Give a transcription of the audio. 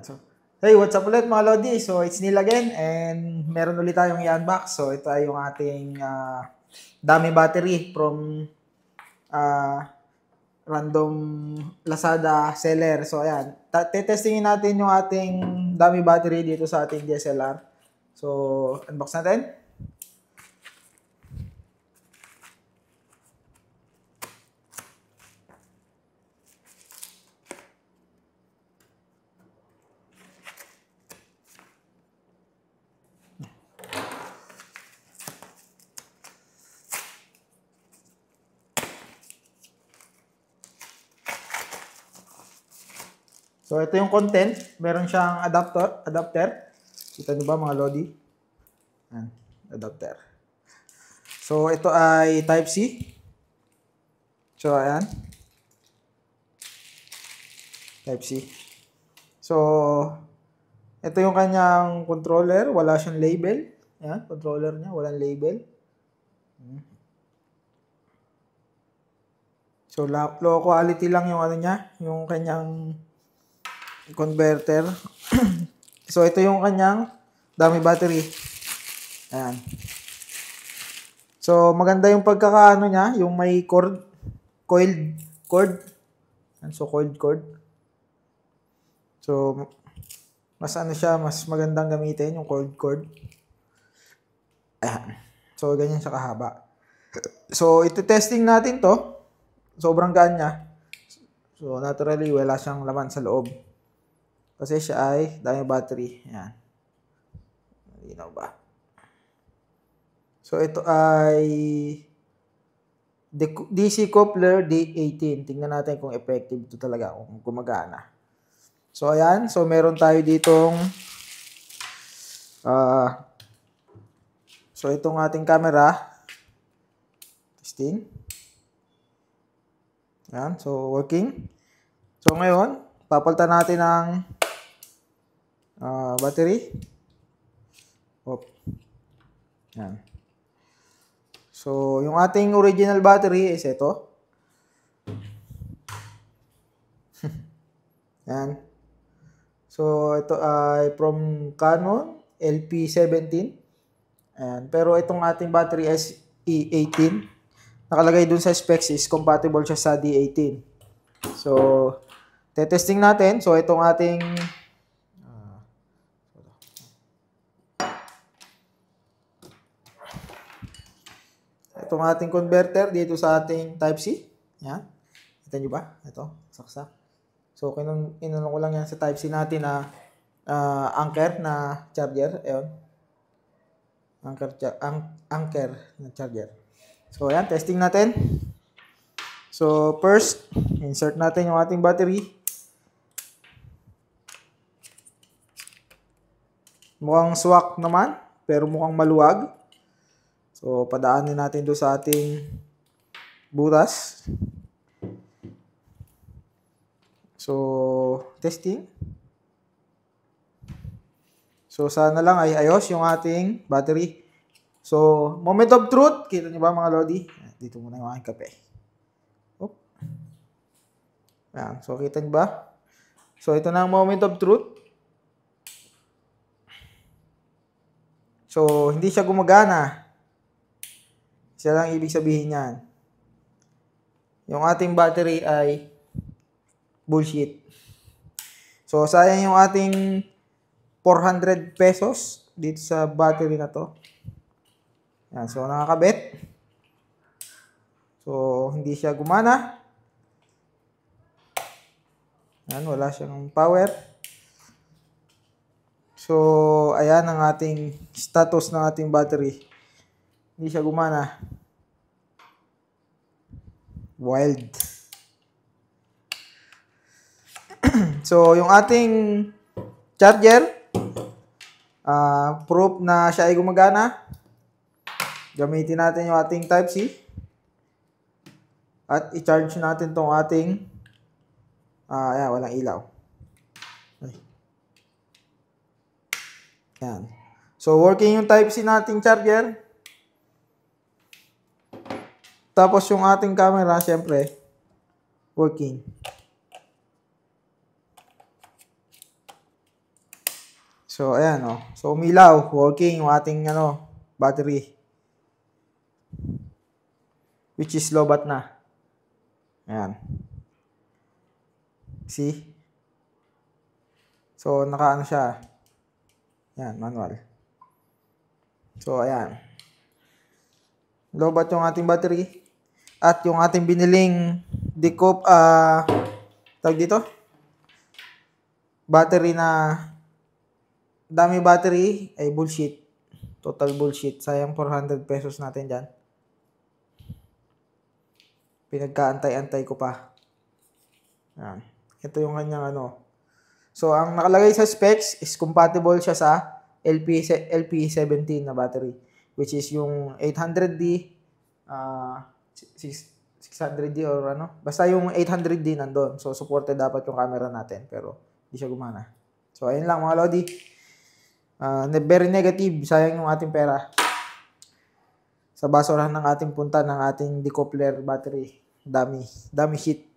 So, hey, what's up ulit mga Lodi? So, it's Neil again and meron ulit tayong i-unbox. So, ito ay yung ating dummy battery from random Lazada seller. So, ayan. Testingin natin yung ating dummy battery dito sa ating DSLR. So, unbox natin. So, ito yung content. Meron siyang adapter. Kita niyo ba mga Lodi? Ayan, adapter. So, ito ay Type-C. So, ayan. Type-C. So, ito yung kanyang controller. Wala siyang label. Ayan, controller niya. Walang label. So, low quality lang yung ano niya. Yung kanyang converter. So, ito yung kanyang dummy battery. Ayan. So, maganda yung pagkakaano niya. Yung may coiled cord. So, coiled cord. So, mas ano siya, mas magandang gamitin yung coiled cord. Ayan. So, ganyan siya kahaba. So, iti-testing natin to. Sobrang gaan niya. So, naturally, wala siyang laman sa loob. Kasi siya ay dummy battery. Ayan. Malinaw ba? So, ito ay DC coupler D18. Tingnan natin kung effective ito talaga, kung gumagana. So, ayan. So, meron tayo ditong so, itong ating camera. Testing. Ayan. So, working. So, ngayon, papalitan natin ng battery. Ayan. So, yung ating original battery is ito. Ayan. So, ito ay from Canon LP17. Ayan. Pero itong ating battery is E18. Nakalagay dun sa specs is compatible siya sa D18. So, testing natin. So, itong ating converter dito sa ating Type-C. Ayan. Kita nyo ba? Ito. Saksak. So, inano ko lang yan sa Type-C natin na anchor na charger. Ayan. Anchor na charger. So, ayan. Testing natin. So, first, insert natin yung ating battery. Mukhang swak naman, pero mukhang maluwag. So, padaanin natin doon sa ating butas. So, testing. So, sana lang ay ayos yung ating battery. So, moment of truth. Kita nyo ba mga Lodi? Dito muna yung aking kape. Oop. Ayan. So, kita nyo ba? So, ito na ang moment of truth. So, hindi siya gumagana. Siya lang ibig sabihin yan. Yung ating battery ay bullshit. So, sayang yung ating 400 pesos dito sa battery na to. Yan. So, nakakabit. So, hindi siya gumana. Yan. Wala siyang power. So, ayan ang ating status ng ating battery. Hindi siya gumana. Wild. So, yung ating charger, proof na siya ay gumagana. Gamitin natin yung ating Type-C. At i-charge natin tong ating, ayan, walang ilaw. Ayan. So, working yung Type-C nating charger. Tapos yung ating camera, syempre, working. So, ayan, oh. So, umilaw. Working yung ating, battery. Which is lobat na. Ayan. See? So, nakaano siya. Ayan, manual. So, ayan. Lobat yung ating battery. At yung ating biniling decop, tawag dito? Battery na dami battery ay bullshit. Total bullshit. Sayang 400 pesos natin dyan. Pinagkaantay-antay ko pa. Yan. Ito yung kanyang So, ang nakalagay sa specs is compatible siya sa LP17 na battery. Which is yung 800D, 600D or Basta yung 800D nandun. So, supported dapat yung camera natin. Pero, hindi siya gumana. So, ayun lang mga Lodi. Very negative. Sayang yung ating pera. Sa basurahan ng ating punta ng ating decoupler battery. Dami shit.